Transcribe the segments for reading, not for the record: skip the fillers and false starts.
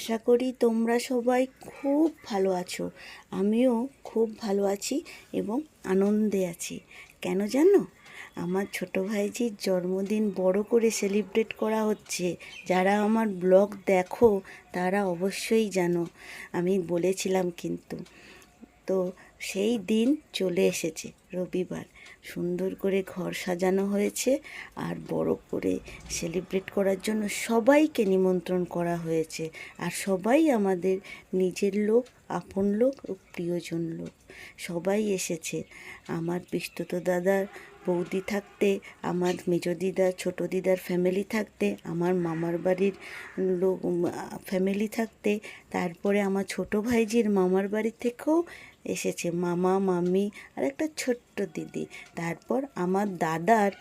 আশা করি তোমরা সবাই খুব ভালো আছো। আমিও খুব ভালো আছি এবং আনন্দে আছি। কেন জানো? আমার ছোটো ভাইজির জন্মদিন বড় করে সেলিব্রেট করা হচ্ছে। যারা আমার ব্লগ দেখো তারা অবশ্যই জানো, আমি বলেছিলাম কিন্তু। তো সেই দিন চলে এসেছে, রবিবার। সুন্দর করে ঘর সাজানো হয়েছে আর বড় করে সেলিব্রেট করার জন্য সবাইকে নিমন্ত্রণ করা হয়েছে। আর সবাই আমাদের নিজের লোক, আপন লোক ও প্রিয়জন লোক সবাই এসেছে। আমার পিসতুত দাদার বৌদি থাকতে, আমার মেজো দিদা ছোটো দিদার ফ্যামিলি থাকতে, আমার মামার বাড়ির লোক ফ্যামিলি থাকতে, তারপরে আমার ছোটো ভাইজির মামার বাড়ি থেকেও এসেছে মামা মামি আর একটা ছোট্ট দিদি। তারপর আমার দাদার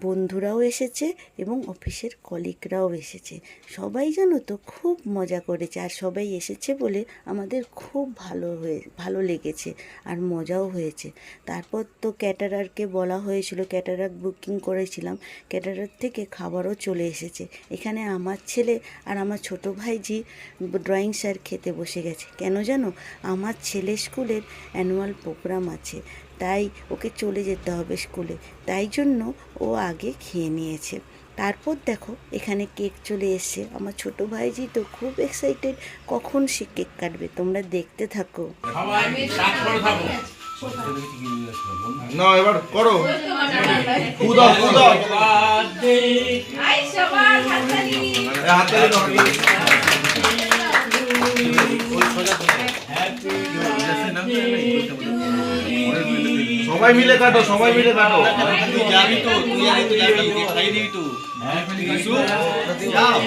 বন্ধুরাও এসেছে এবং অফিসের কলিগরাও এসেছে। সবাই জানো তো খুব মজা করেছে। আর সবাই এসেছে বলে আমাদের খুব ভালো লেগেছে আর মজাও হয়েছে। তারপর তো ক্যাটারারকে বলা হয়েছিল, ক্যাটারার বুকিং করেছিলাম, ক্যাটারার থেকে খাবারও চলে এসেছে। এখানে আমার ছেলে আর আমার ছোটো ভাইজি ড্রয়িং স্যার খেতে বসে গেছে। কেন জানো? আমার ছেলে স্কুলের অ্যানুয়াল প্রোগ্রাম আছে, তাই ওকে চলে যেতে হবে স্কুলে, তাই জন্য ও আগে খেয়ে নিয়েছে। তারপর দেখো এখানে কেক চলে এসছে। আমার ছোটো ভাইজি তো খুব এক্সাইটেড, কখন সে কেক কাটবে। তোমরা দেখতে থাকো। না এবার করো। সবাই মিলে কাটো, সবাই মিলে কাটো। তুই যাবি তো, তুই যাবি, খাই দিবি তো। যাও।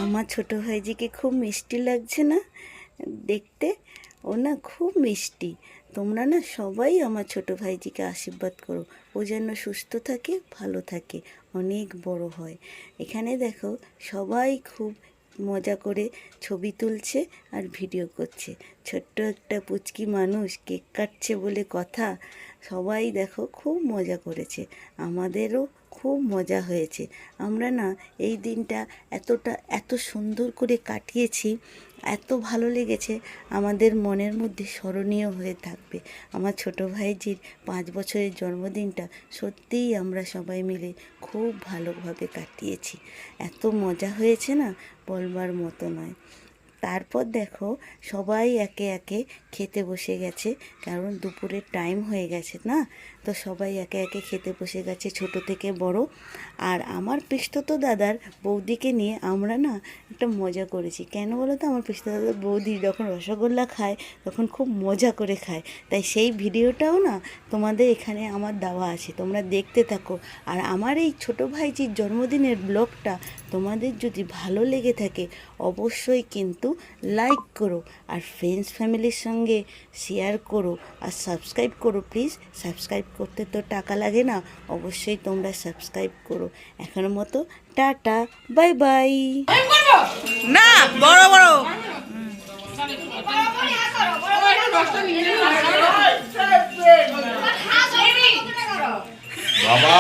আমার ছোটো ভাইজিকে খুব মিষ্টি লাগছে না দেখতে? ও না খুব মিষ্টি। তোমরা না সবাই আমার ছোটো ভাইজিকে আশীর্বাদ করো, ও যেন সুস্থ থাকে, ভালো থাকে, অনেক বড় হয়। এখানে দেখো সবাই খুব মজা করে ছবি তুলছে আর ভিডিও করছে। ছোট্ট একটা পুচকি মানুষ কেক কাটছে বলে কথা। সবাই দেখো খুব মজা করেছে, আমাদেরও খুব মজা হয়েছে। আমরা না এই দিনটা এত সুন্দর করে কাটিয়েছি, এত ভালো লেগেছে, আমাদের মনের মধ্যে স্মরণীয় হয়ে থাকবে। আমার ছোটো ভাইজির 5 বছরের জন্মদিনটা সত্যিই আমরা সবাই মিলে খুব ভালোভাবে কাটিয়েছি। এত মজা হয়েছে না, বলবার মতো নয়। তারপর দেখো সবাই একে একে খেতে বসে গেছে, কারণ দুপুরের টাইম হয়ে গেছে না, তো সবাই একে একে খেতে বসে গেছে, ছোট থেকে বড়। আর আমার পিসতুত দাদার বৌদিকে নিয়ে আমরা না একটা মজা করেছি। কেন বলো তো? আমার পিসতুত দাদার বৌদি যখন রসগোল্লা খায় তখন খুব মজা করে খায়, তাই সেই ভিডিওটাও না তোমাদের এখানে আমার দেওয়া আছে, তোমরা দেখতে থাকো। আর আমার এই ছোটো ভাইজির জন্মদিনের ব্লগটা তোমাদের যদি ভালো লেগে থাকে অবশ্যই কিন্তু লাইক করো, আর ফ্রেন্ডস ফ্যামিলির সঙ্গে শেয়ার করো, আর সাবস্ক্রাইব করো প্লিজ। সাবস্ক্রাইব করতে তো টাকা লাগে না, অবশ্যই তোমরা সাবস্ক্রাইব করো। এখনের মতো টাটা, বাই বাই। না বড় বড় বাবা